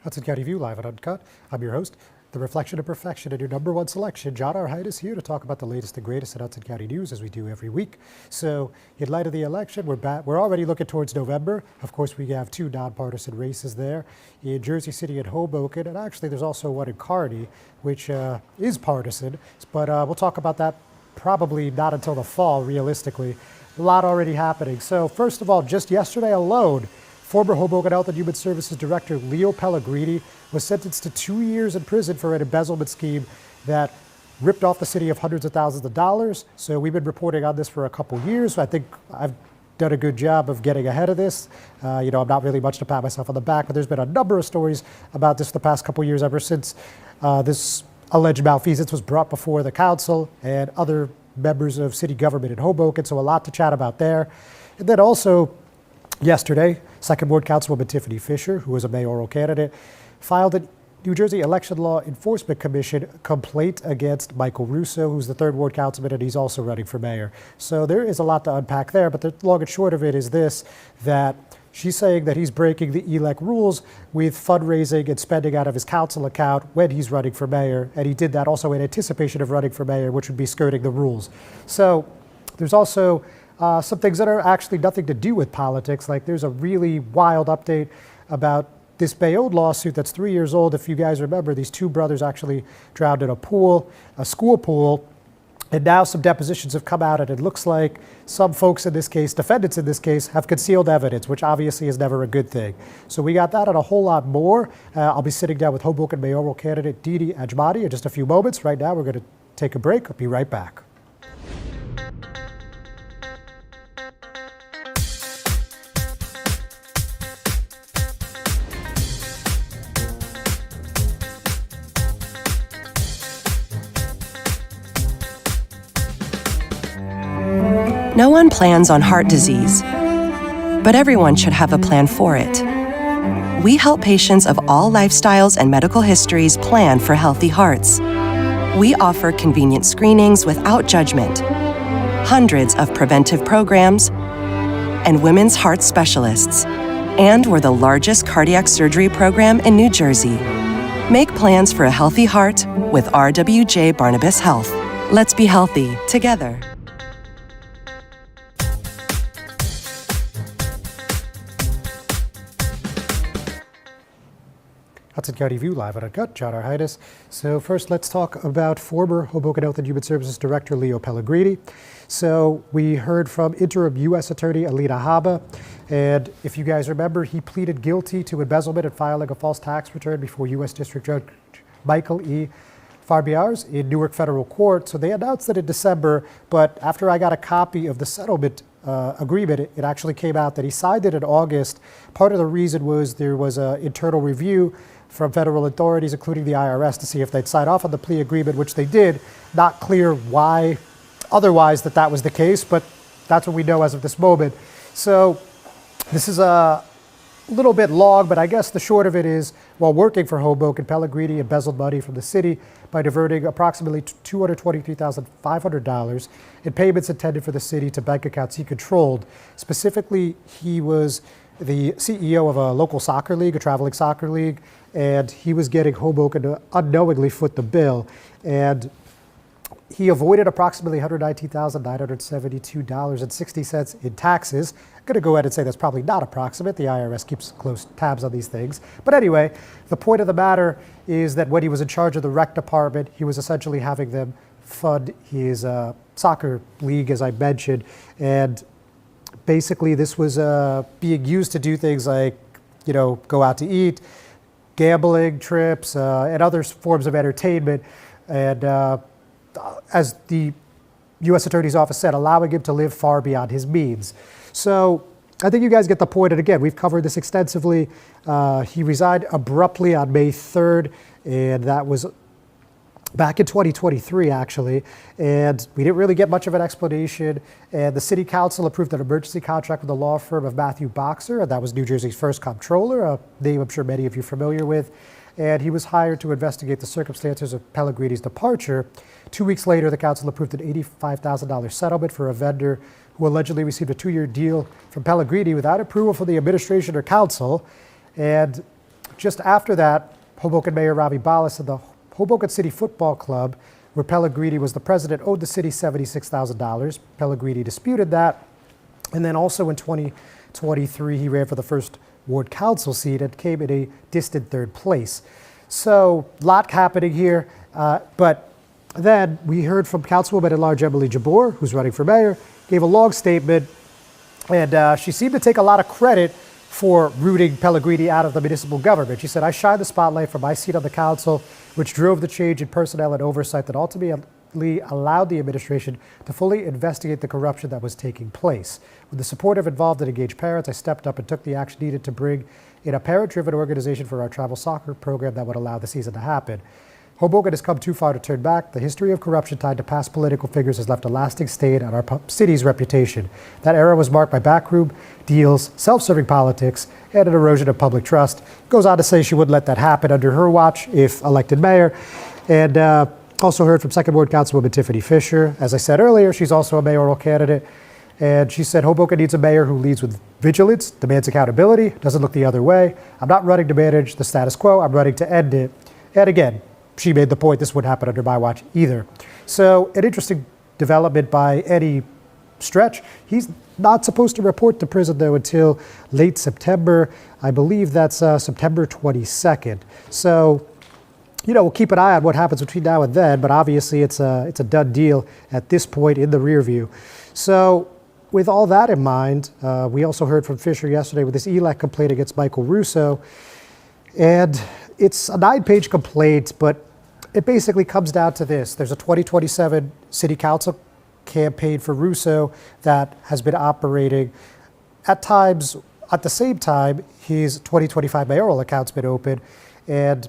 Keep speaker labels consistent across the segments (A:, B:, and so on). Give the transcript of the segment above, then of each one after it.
A: Hudson County View, live and uncut. I'm your host, the reflection of perfection, and your number one selection, John R. Heinis, here to talk about the latest and greatest in Hudson County news, as we do every week. So, in light of the election, we're already looking towards November. Of course, we have two nonpartisan races there in Jersey City and Hoboken, and actually there's also one in Kearney, which is partisan. But we'll talk about that probably not until the fall, realistically. A lot already happening. So, first of all, just yesterday alone, former Hoboken Health and Human Services Director Leo Pellegrini was sentenced to 2 years in prison for an embezzlement scheme that ripped off the city of hundreds of thousands of dollars. So we've been reporting on this for a couple years. I think I've done a good job of getting ahead of this. I'm not really much to pat myself on the back, but there's been a number of stories about this the past couple years ever since this alleged malfeasance was brought before the council and other members of city government in Hoboken. So a lot to chat about there. And then also, yesterday, Second Ward Councilwoman Tiffany Fisher, who was a mayoral candidate, filed a New Jersey Election Law Enforcement Commission complaint against Michael Russo, who's the Third Ward Councilman, and he's also running for mayor. So there is a lot to unpack there, but the long and short of it is this, that she's saying that he's breaking the ELEC rules with fundraising and spending out of his council account when he's running for mayor, and he did that also in anticipation of running for mayor, which would be skirting the rules. So there's also some things that are actually nothing to do with politics. Like there's a really wild update about this Bayonne lawsuit that's 3 years old. If you guys remember, these two brothers actually drowned in a pool, a school pool, and now some depositions have come out, and it looks like some folks in this case, defendants in this case, have concealed evidence, which obviously is never a good thing. So we got that and a whole lot more. I'll be sitting down with Hoboken mayoral candidate Dini Ajmani in just a few moments. Right now, we're going to take a break. I'll be right back.
B: No one plans on heart disease, but everyone should have a plan for it. We help patients of all lifestyles and medical histories plan for healthy hearts. We offer convenient screenings without judgment, hundreds of preventive programs, and women's heart specialists. And we're the largest cardiac surgery program in New Jersey. Make plans for a healthy heart with RWJ Barnabas Health. Let's be healthy together.
A: Hudson County View, live and uncut. John R. Heinis. So first, let's talk about former Hoboken Health and Human Services Director Leo Pellegrini. So we heard from interim U.S. Attorney Alina Habba, and if you guys remember, he pleaded guilty to embezzlement and filing a false tax return before U.S. District Judge Michael E. Farbiars in Newark Federal Court. So they announced it in December, but after I got a copy of the settlement agreement, it actually came out that he signed it in August. Part of the reason was there was an internal review from federal authorities, including the IRS, to see if they'd sign off on the plea agreement, which they did. Not clear why otherwise that was the case, but that's what we know as of this moment. So this is a little bit long, but I guess the short of it is, while working for Hoboken, Pellegrini embezzled money from the city by diverting approximately $223,500 in payments intended for the city to bank accounts he controlled. Specifically, he was the CEO of a local soccer league, a traveling soccer league, and he was getting Hoboken to unknowingly foot the bill. And he avoided approximately $119,972.60 in taxes. I'm going to go ahead and say that's probably not approximate. The IRS keeps close tabs on these things. But anyway, the point of the matter is that when he was in charge of the rec department, he was essentially having them fund his soccer league, as I mentioned. And basically, this was being used to do things like, go out to eat, gambling trips, and other forms of entertainment. And as the U.S. Attorney's Office said, allowing him to live far beyond his means. So I think you guys get the point. And again, we've covered this extensively. He resigned abruptly on May 3rd, and that was back in 2023, actually, and we didn't really get much of an explanation. And the city council approved an emergency contract with the law firm of Matthew Boxer, and that was New Jersey's first comptroller, a name I'm sure many of you are familiar with. And he was hired to investigate the circumstances of Pellegrini's departure. 2 weeks later, the council approved an $85,000 settlement for a vendor who allegedly received a 2-year deal from Pellegrini without approval from the administration or council. And just after that, Hoboken Mayor Ravi Ballas and the Hoboken City Football Club, where Pellegrini was the president, owed the city $76,000. Pellegrini disputed that. And then also in 2023, he ran for the first ward council seat and came in a distant third place. So, a lot happening here. But then we heard from Councilwoman at Large Emily Jabbour, who's running for mayor, gave a long statement, and she seemed to take a lot of credit for rooting Pellegrini out of the municipal government. She said, "I shine the spotlight from my seat on the council, which drove the change in personnel and oversight that ultimately allowed the administration to fully investigate the corruption that was taking place. With the support of involved and engaged parents, I stepped up and took the action needed to bring in a parent-driven organization for our travel soccer program that would allow the season to happen. Hoboken has come too far to turn back. The history of corruption tied to past political figures has left a lasting stain on our city's reputation. That era was marked by backroom deals, self-serving politics, and an erosion of public trust." Goes on to say she wouldn't let that happen under her watch if elected mayor. And also heard from Second Ward Councilwoman Tiffany Fisher. As I said earlier, she's also a mayoral candidate. And she said Hoboken needs a mayor who leads with vigilance, demands accountability, doesn't look the other way. "I'm not running to manage the status quo, I'm running to end it." And again, she made the point this wouldn't happen under my watch either. So an interesting development by any stretch. He's not supposed to report to prison, though, until late September. I believe that's September 22nd. So, we'll keep an eye on what happens between now and then, but obviously it's a done deal at this point in the rear view. So with all that in mind, we also heard from Fisher yesterday with this ELEC complaint against Michael Russo. And it's a 9-page complaint, but it basically comes down to this. There's a 2027 city council campaign for Russo that has been operating at times. At the same time, his 2025 mayoral account's been open, and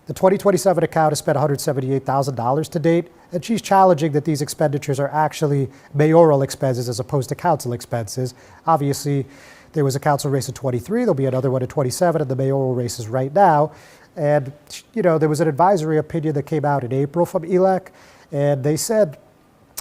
A: the 2027 account has spent $178,000 to date, and she's challenging that these expenditures are actually mayoral expenses as opposed to council expenses. Obviously, there was a council race in 23, there'll be another one in 27, and the mayoral race is right now. And, there was an advisory opinion that came out in April from ELEC, and they said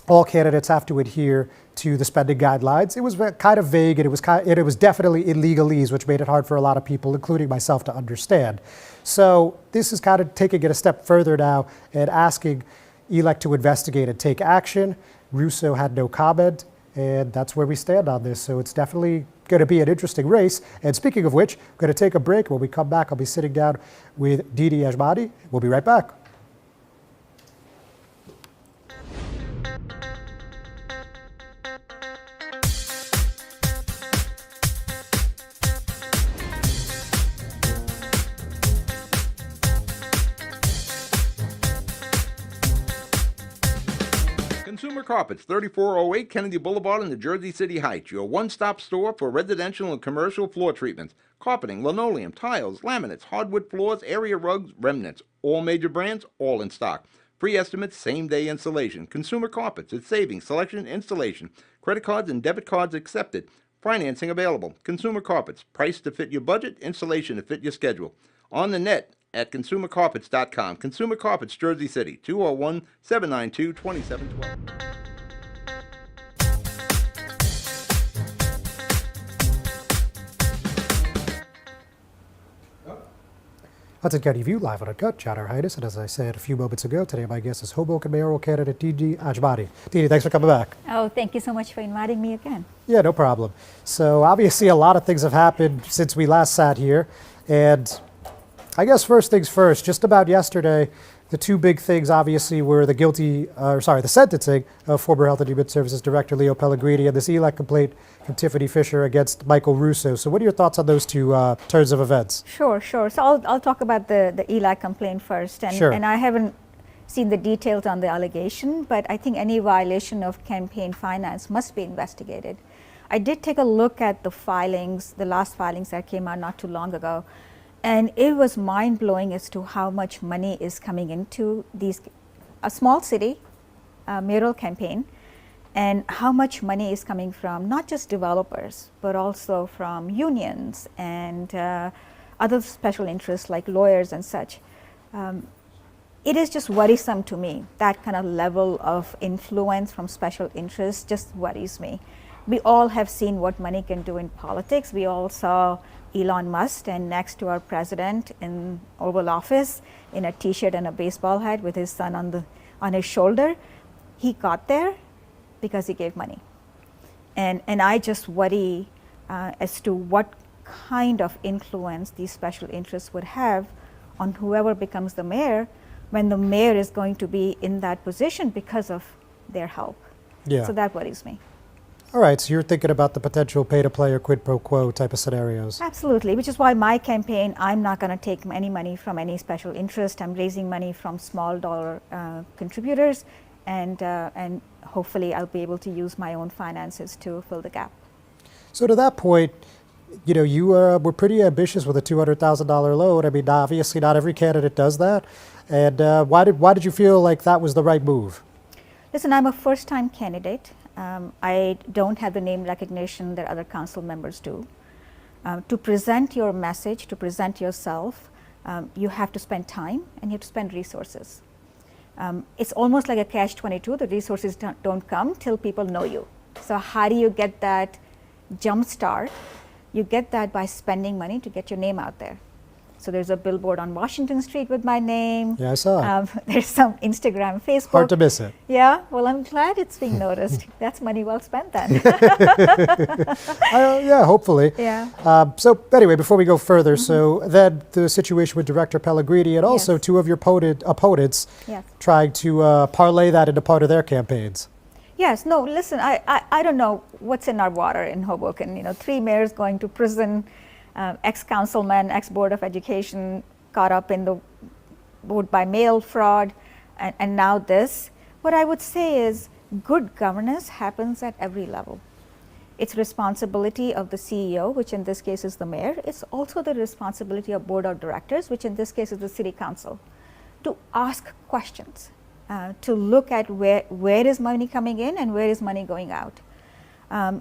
A: all candidates have to adhere to the spending guidelines. It was kind of vague, and it was definitely in legalese, which made it hard for a lot of people, including myself, to understand. So this is kind of taking it a step further now and asking ELEC to investigate and take action. Russo had no comment, and that's where we stand on this. So it's definitely going to be an interesting race. And speaking of which, I'm going to take a break. When we come back, I'll be sitting down with Dini Ajmani. We'll be right back.
C: Consumer Carpets, 3408 Kennedy Boulevard in the Jersey City Heights, your one-stop store for residential and commercial floor treatments, carpeting, linoleum, tiles, laminates, hardwood floors, area rugs, remnants, all major brands, all in stock. Free estimates, same-day installation. Consumer Carpets, it's savings, selection, installation. Credit cards and debit cards accepted. Financing available. Consumer Carpets, price to fit your budget, installation to fit your schedule. On the net at consumercarpets.com. Consumer Carpets, Jersey City, 201-792-2712.
A: Hudson County View, live on Uncut, John Heinis, and as I said a few moments ago, today my guest is Hoboken mayoral candidate Dini Ajmani. Dini, thanks for coming back.
D: Oh, thank you so much for inviting me again.
A: Yeah, no problem. So obviously a lot of things have happened since we last sat here, and I guess first things first, just about yesterday, the two big things obviously were the sentencing of former Health and Human Services Director Leo Pellegrini and this ELEC complaint from Tiffany Fisher against Michael Russo. So what are your thoughts on those two turns of events?
D: Sure. So I'll talk about the ELEC complaint first. And,
A: sure.
D: And I haven't seen the details on the allegation, but I think any violation of campaign finance must be investigated. I did take a look at the last filings that came out not too long ago. And it was mind-blowing as to how much money is coming into a small city mayoral campaign, and how much money is coming from not just developers, but also from unions and other special interests like lawyers and such. It is just worrisome to me. That kind of level of influence from special interests just worries me. We all have seen what money can do in politics. We all saw Elon Musk stand next to our president in Oval Office in a T-shirt and a baseball hat with his son on his shoulder. He got there because he gave money. And I just worry as to what kind of influence these special interests would have on whoever becomes the mayor, when the mayor is going to be in that position because of their help.
A: Yeah.
D: So that worries me.
A: All right, so you're thinking about the potential pay-to-play or quid pro quo type of scenarios.
D: Absolutely, which is why my campaign, I'm not going to take any money from any special interest. I'm raising money from small dollar contributors, and hopefully I'll be able to use my own finances to fill the gap.
A: So to that point, you know, you were pretty ambitious with a $200,000 loan. I mean, obviously not every candidate does that. And why did you feel like that was the right move?
D: Listen, I'm a first-time candidate. I don't have the name recognition that other council members do. To present your message, to present yourself, you have to spend time and you have to spend resources. It's almost like a catch-22. The resources don't come till people know you. So how do you get that jump start? You get that by spending money to get your name out there. So there's a billboard on Washington Street with my name.
A: Yeah, I saw it.
D: There's some Instagram, Facebook.
A: Hard to miss it.
D: Yeah, well, I'm glad it's being noticed. That's money well spent then.
A: Yeah, hopefully.
D: Yeah.
A: So anyway, before we go further, so then the situation with Director Pellegrini and also
D: Yes.
A: two of your opponents
D: Yes.
A: trying to parlay that into part of their campaigns.
D: Yes, no, listen, I don't know what's in our water in Hoboken. You know, 3 mayors going to prison, ex-councilman, ex-board of education caught up in the vote by mail fraud, and now this. What I would say is good governance happens at every level. It's responsibility of the CEO, which in this case is the mayor. It's also the responsibility of board of directors, which in this case is the city council, to ask questions. To look at where is money coming in and where is money going out.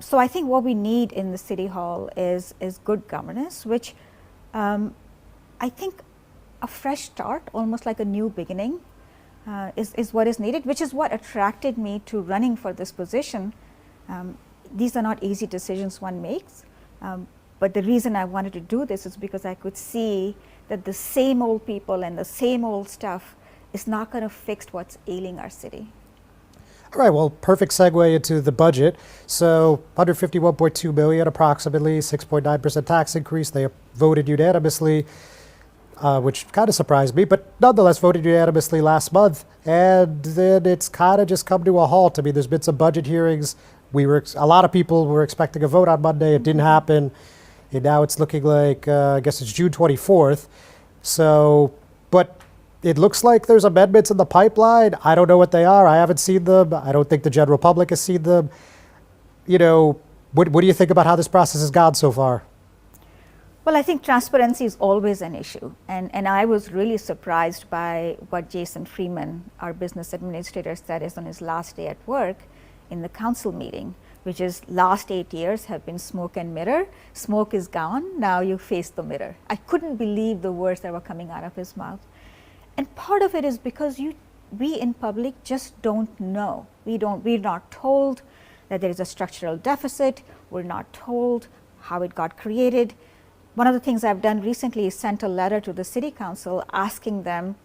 D: So I think what we need in the City Hall is good governance, which I think a fresh start, almost like a new beginning, is what is needed, which is what attracted me to running for this position. These are not easy decisions one makes, but the reason I wanted to do this is because I could see that the same old people and the same old stuff is not going to fix what's ailing our city.
A: All right, well, perfect segue into the budget. So 151.2 million, approximately 6.9% tax increase. They voted unanimously, which kind of surprised me, but nonetheless voted unanimously last month. And then it's kind of just come to a halt. I mean, there's been some budget hearings. A lot of people were expecting a vote on Monday. It didn't happen. And now it's looking like, I guess it's June 24th. So, but it looks like there's amendments in the pipeline. I don't know what they are. I haven't seen them. I don't think the general public has seen them. You know, what do you think about how this process has gone so far?
D: Well, I think transparency is always an issue. And I was really surprised by what Jason Freeman, our business administrator, said is on his last day at work in the council meeting, which is last 8 years have been smoke and mirror. Smoke is gone. Now you face the mirror. I couldn't believe the words that were coming out of his mouth. And part of it is because we in public just don't know. We're not told that there is a structural deficit. We're not told how it got created. One of the things I've done recently is sent a letter to the city council asking them,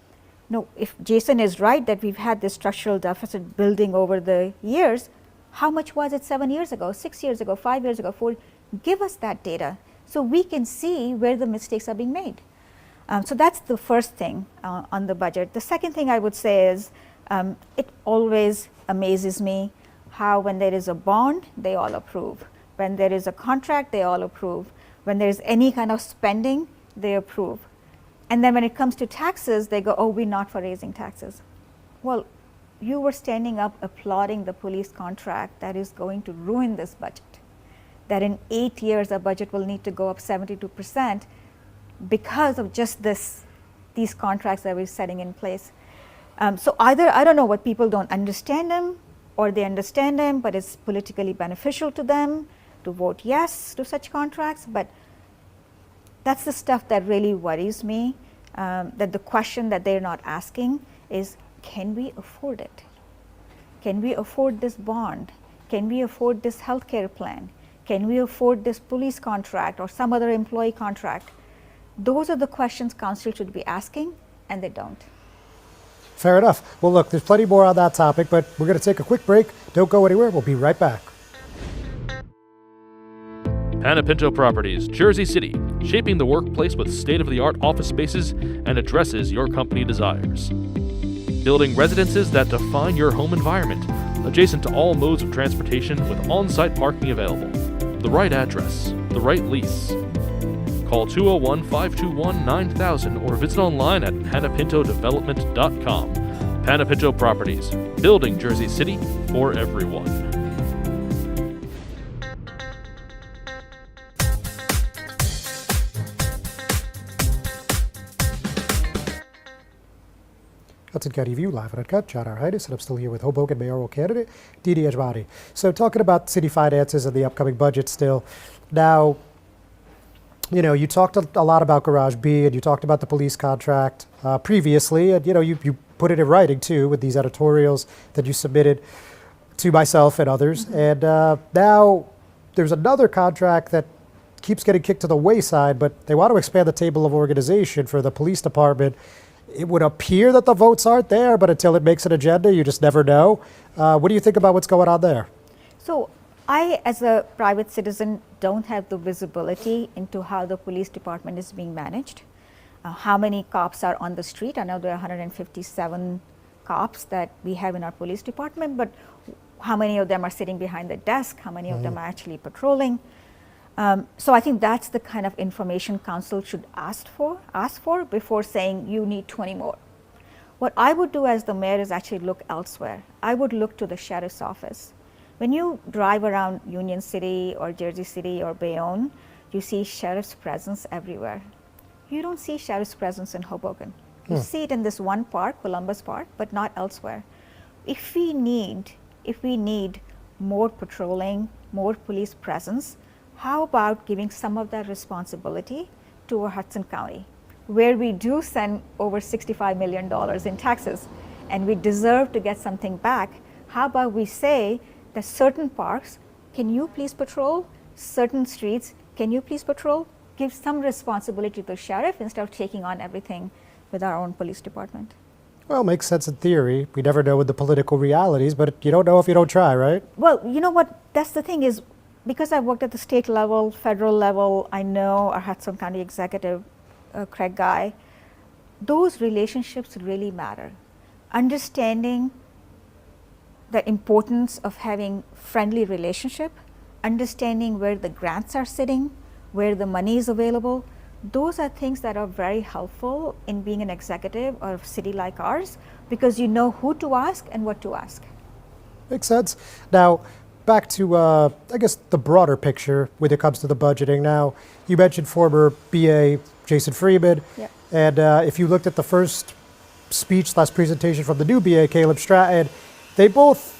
D: no, if Jason is right that we've had this structural deficit building over the years, how much was it 7 years ago, 6 years ago, 5 years ago, 4? Give us that data so we can see where the mistakes are being made. So that's the first thing on the budget. The second thing I would say is it always amazes me how when there is a bond, they all approve. When there is a contract, they all approve. When there is any kind of spending, they approve. And then when it comes to taxes, they go, oh, we're not for raising taxes. Well, you were standing up applauding the police contract that is going to ruin this budget. That in 8 years, our budget will need to go up 72%. Because of just these contracts that we're setting in place. So either, I don't know, what people don't understand them, or they understand them, but it's politically beneficial to them to vote yes to such contracts. But that's the stuff that really worries me, that the question that they're not asking is, can we afford it? Can we afford this bond? Can we afford this healthcare plan? Can we afford this police contract or some other employee contract? Those are the questions council should be asking, and they don't.
A: Fair enough. Well, look, there's plenty more on that topic, but we're going to take a quick break. Don't go anywhere. We'll be right back.
E: Panapinto Properties, Jersey City, shaping the workplace with state-of-the-art office spaces and addresses your company desires. Building residences that define your home environment, adjacent to all modes of transportation with on-site parking available. The right address, the right lease. Call 201-521-9000 or visit online at panapintodevelopment.com. Panapinto Properties, building Jersey City for everyone.
A: Hudson County View, live and uncut. John R. Heinis, and I'm still here with Hoboken mayoral candidate Dini Ajmani. So talking about city finances and the upcoming budget still. Now, you know, you talked a lot about Garage B, and you talked about the police contract previously, and you put it in writing too with these editorials that you submitted to myself and others. And now there's another contract that keeps getting kicked to the wayside, but they want to expand the table of organization for the police department. It would appear that the votes aren't there, but until it makes an agenda, you just never know. What do you think about what's going on there?
D: So I, as a private citizen, don't have the visibility into how the police department is being managed. How many cops are on the street? I know there are 157 cops that we have in our police department, but how many of them are sitting behind the desk? How many of them are actually patrolling? So I think that's the kind of information council should ask for before saying you need 20 more. What I would do as the mayor is actually look elsewhere. I would look to the sheriff's office. When you drive around Union City or Jersey City or Bayonne, you see sheriff's presence everywhere. You don't see sheriff's presence in Hoboken. You see it in this one park, Columbus Park, but not elsewhere. If we need more patrolling, more police presence, how about giving some of that responsibility to Hudson County, where we do send over $65 million in taxes, and we deserve to get something back? How about we say that certain parks, can you please patrol? Certain streets, can you please patrol? Give some responsibility to the sheriff instead of taking on everything with our own police department.
A: Well, makes sense in theory. We never know with the political realities, but you don't know if you don't try, right?
D: Well, you know what? That's the thing is, because I've worked at the state level, federal level, I know our Hudson County executive, Craig Guy, those relationships really matter. Understanding the importance of having friendly relationship, understanding where the grants are sitting, where the money is available, those are things that are very helpful in being an executive of a city like ours, because you know who to ask and what to ask.
A: Makes sense. Now, back to, I guess, the broader picture when it comes to the budgeting. Now, you mentioned former BA Jason Freeman.
D: Yep.
A: And if you looked at the first speech/presentation from the new BA, Caleb Stratton, they both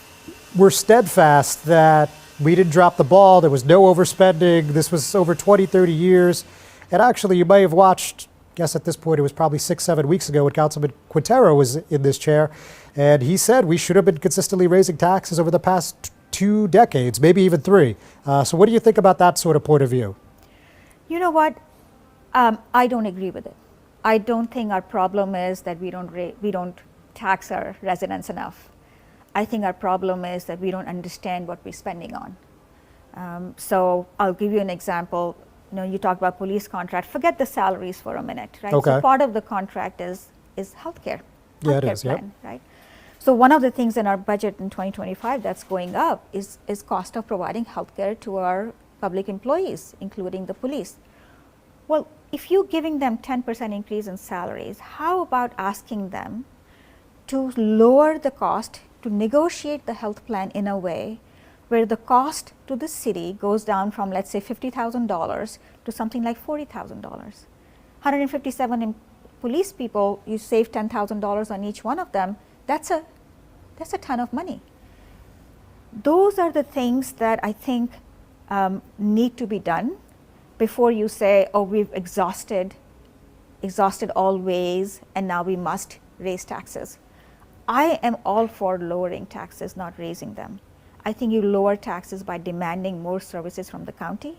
A: were steadfast that we didn't drop the ball. There was no overspending. This was over 20, 30 years. And actually, you may have watched, I guess at this point, it was probably 6-7 weeks ago when Councilman Quintero was in this chair. And he said we should have been consistently raising taxes over the past 2 decades, maybe even 3. So what do you think about that sort of point of view?
D: You know what? I don't agree with it. I don't think our problem is that we don't tax our residents enough. I think our problem is that we don't understand what we're spending on. So I'll give you an example. You talk about police contract. Forget the salaries for a minute, right?
A: Okay.
D: So part of the contract is healthcare.
A: Yeah, it
D: Healthcare
A: is, yep.
D: plan, right? So one of the things in our budget in 2025 that's going up is cost of providing healthcare to our public employees, including the police. Well, if you're giving them 10% increase in salaries, how about asking them to lower the cost, to negotiate the health plan in a way where the cost to the city goes down from, let's say, $50,000 to something like $40,000. 157 police people, you save $10,000 on each one of them. That's a ton of money. Those are the things that I think need to be done before you say, oh, we've exhausted all ways and now we must raise taxes. I am all for lowering taxes, not raising them. I think you lower taxes by demanding more services from the county,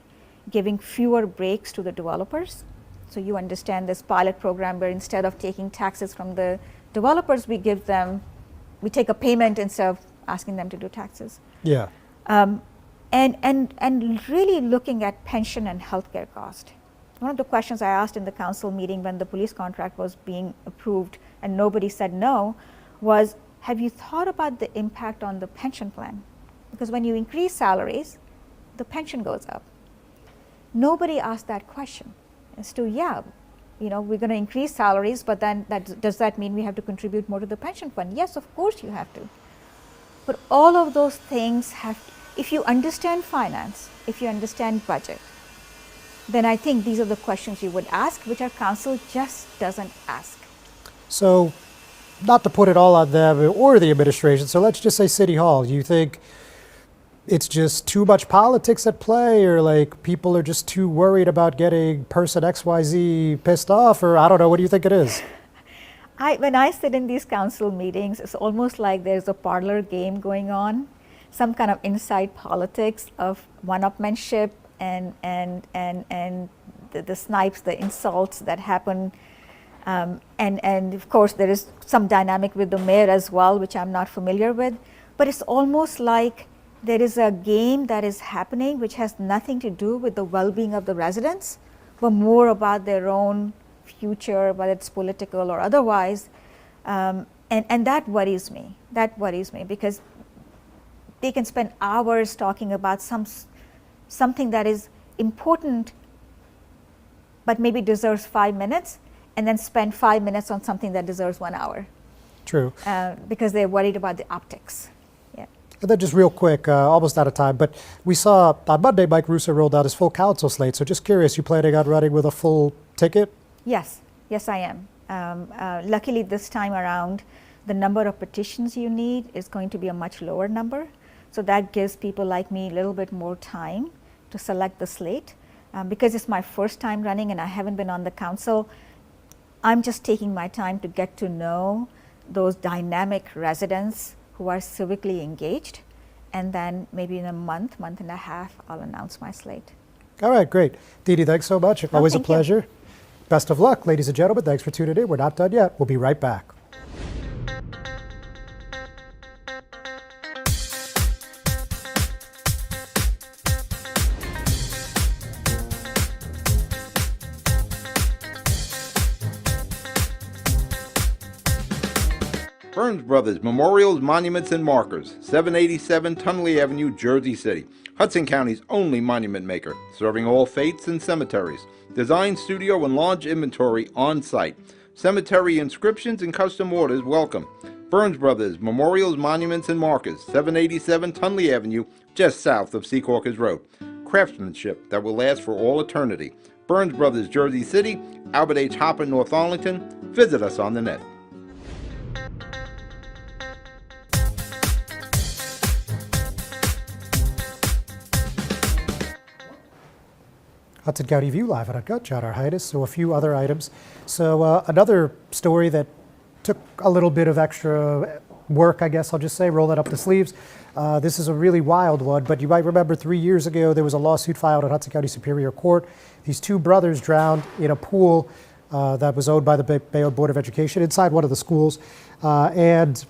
D: giving fewer breaks to the developers. So you understand this pilot program where instead of taking taxes from the developers, we take a payment instead of asking them to do taxes.
A: Yeah.
D: And really looking at pension and healthcare cost. One of the questions I asked in the council meeting when the police contract was being approved and nobody said no was, have you thought about the impact on the pension plan? Because when you increase salaries, the pension goes up. Nobody asked that question. As to, we're going to increase salaries, but then does that mean we have to contribute more to the pension fund? Yes, of course you have to. But all of those things if you understand finance, if you understand budget, then I think these are the questions you would ask, which our council just doesn't ask.
A: So, not to put it all on them or the administration, so let's just say City Hall. You think it's just too much politics at play, or like people are just too worried about getting person XYZ pissed off, or I don't know, what do you think it is?
D: When I sit in these council meetings, it's almost like there's a parlor game going on, some kind of inside politics of one-upmanship and the snipes, the insults that happen. And of course, there is some dynamic with the mayor as well, which I'm not familiar with. But it's almost like there is a game that is happening which has nothing to do with the well-being of the residents, but more about their own future, whether it's political or otherwise. And that worries me. That worries me because they can spend hours talking about something that is important, but maybe deserves 5 minutes, and then spend 5 minutes on something that deserves 1 hour.
A: True.
D: Because they're worried about the optics. Yeah.
A: And then just real quick, almost out of time, but we saw on Monday Mike Russo rolled out his full council slate. So just curious, you planning on running with a full ticket?
D: Yes, I am. Luckily this time around, the number of petitions you need is going to be a much lower number. So that gives people like me a little bit more time to select the slate. Because it's my first time running and I haven't been on the council, I'm just taking my time to get to know those dynamic residents who are civically engaged. And then maybe in a month and a half, I'll announce my slate.
A: All right, great. Dini, thanks so much. Always a
D: thank you.
A: pleasure. Best of luck, ladies and gentlemen. Thanks for tuning in. We're not done yet. We'll be right back.
C: Burns Brothers Memorials, Monuments, and Markers, 787 Tunley Avenue, Jersey City. Hudson County's only monument maker, serving all faiths and cemeteries. Design, studio, and large inventory on site. Cemetery inscriptions and custom orders welcome. Burns Brothers Memorials, Monuments, and Markers, 787 Tunley Avenue, just south of Secaucus Road. Craftsmanship that will last for all eternity. Burns Brothers, Jersey City, Albert H. Hopper, North Arlington. Visit us on the net.
A: Hudson County View live at Uncut, John R. Heinis, so a few other items. So another story that took a little bit of extra work, I guess I'll just say, roll it up the sleeves. This is a really wild one, but you might remember 3 years ago there was a lawsuit filed at Hudson County Superior Court. These two brothers drowned in a pool that was owned by the Bayonne Board of Education inside one of the schools. And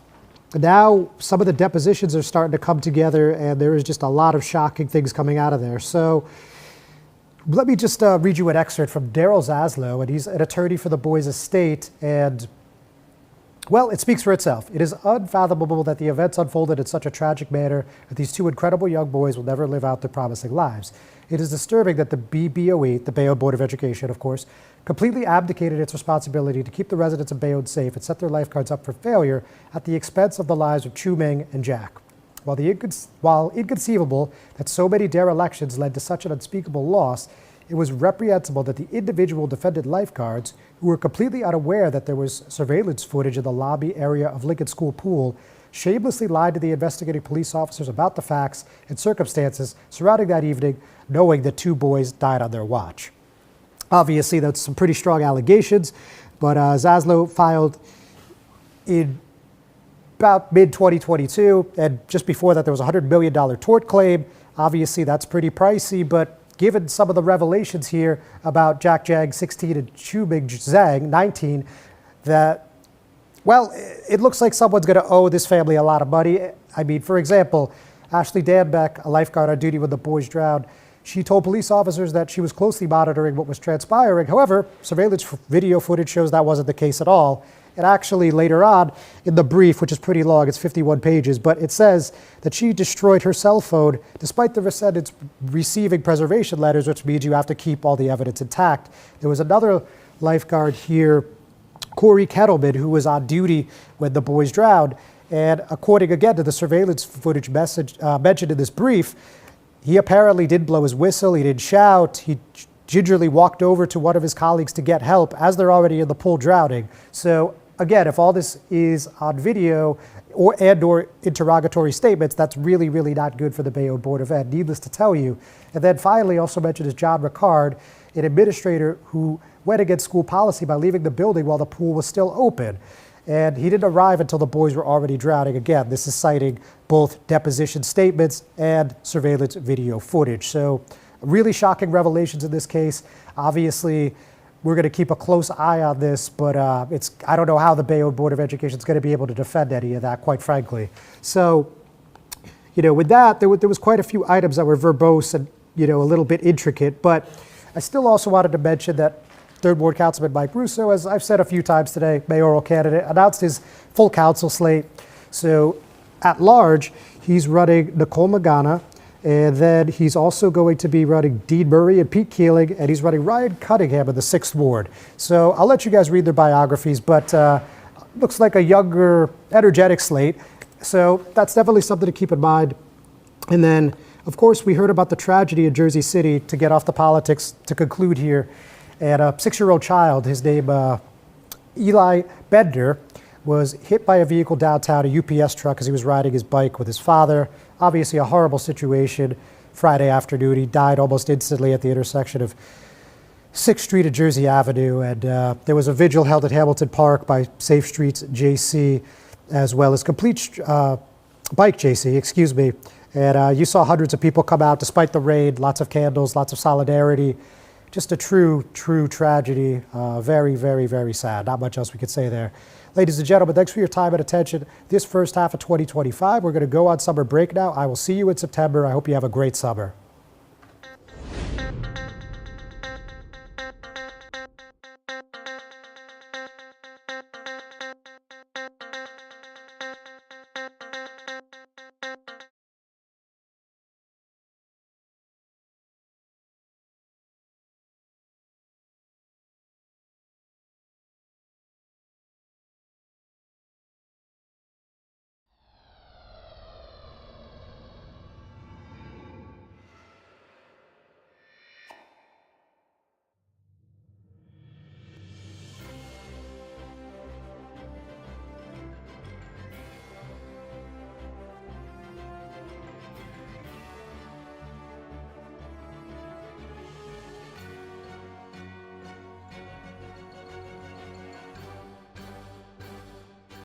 A: now some of the depositions are starting to come together, and there is just a lot of shocking things coming out of there. So let me just read you an excerpt from Daryl Zaslow, and he's an attorney for the boys' estate. And, well, it speaks for itself. It is unfathomable that the events unfolded in such a tragic manner that these two incredible young boys will never live out their promising lives. It is disturbing that the BBOE, the Bayonne Board of Education, of course, completely abdicated its responsibility to keep the residents of Bayonne safe and set their lifeguards up for failure at the expense of the lives of Chu Ming and Jack. While inconceivable that so many derelictions led to such an unspeakable loss, it was reprehensible that the individual defendant lifeguards, who were completely unaware that there was surveillance footage in the lobby area of Lincoln School pool, shamelessly lied to the investigating police officers about the facts and circumstances surrounding that evening, knowing that two boys died on their watch. Obviously, that's some pretty strong allegations, but Zaslow filed in about mid-2022, and just before that there was a $100 million tort claim. Obviously that's pretty pricey, but given some of the revelations here about Jack Jang 16 and Chuming Zhang 19, that, well, it looks like someone's going to owe this family a lot of money. I mean, for example, Ashley Danbeck, a lifeguard on duty when the boys drowned, she told police officers that she was closely monitoring what was transpiring. However, surveillance video footage shows that wasn't the case at all. And actually later on in the brief, which is pretty long, it's 51 pages, but it says that she destroyed her cell phone despite the descendants receiving preservation letters, which means you have to keep all the evidence intact. There was another lifeguard here, Corey Kettleman, who was on duty when the boys drowned. And according again to the surveillance footage mentioned in this brief, he apparently didn't blow his whistle, he didn't shout, he gingerly walked over to one of his colleagues to get help as they're already in the pool drowning. So again, if all this is on video or interrogatory statements, that's really, really not good for the Bayonne Board of Ed, needless to tell you. And then finally, also mentioned is John Ricard, an administrator who went against school policy by leaving the building while the pool was still open. And he didn't arrive until the boys were already drowning. Again, this is citing both deposition statements and surveillance video footage. So really shocking revelations in this case. Obviously, we're going to keep a close eye on this, but I don't know how the Bayonne Board of Education is going to be able to defend any of that, quite frankly. So, with that, there was quite a few items that were verbose and, a little bit intricate, but I still also wanted to mention that Third Ward Councilman Mike Russo, as I've said a few times today, mayoral candidate, announced his full council slate. So at large, he's running Nicole Magana, and then he's also going to be running Dean Murray and Pete Keeling, and he's running Ryan Cunningham in the 6th Ward. So I'll let you guys read their biographies, but looks like a younger, energetic slate. So that's definitely something to keep in mind. And then, of course, we heard about the tragedy in Jersey City, to get off the politics, to conclude here. And a 6-year-old child, his name Eli Bender, was hit by a vehicle downtown, a UPS truck, as he was riding his bike with his father. Obviously a horrible situation. Friday afternoon, he died almost instantly at the intersection of 6th Street and Jersey Avenue. And there was a vigil held at Hamilton Park by Safe Streets JC, as well as Complete Bike JC, excuse me. And you saw hundreds of people come out despite the rain, lots of candles, lots of solidarity. Just a true tragedy. Very, very, very sad. Not much else we could say there. Ladies and gentlemen, thanks for your time and attention. This first half of 2025, we're going to go on summer break now. I will see you in September. I hope you have a great summer.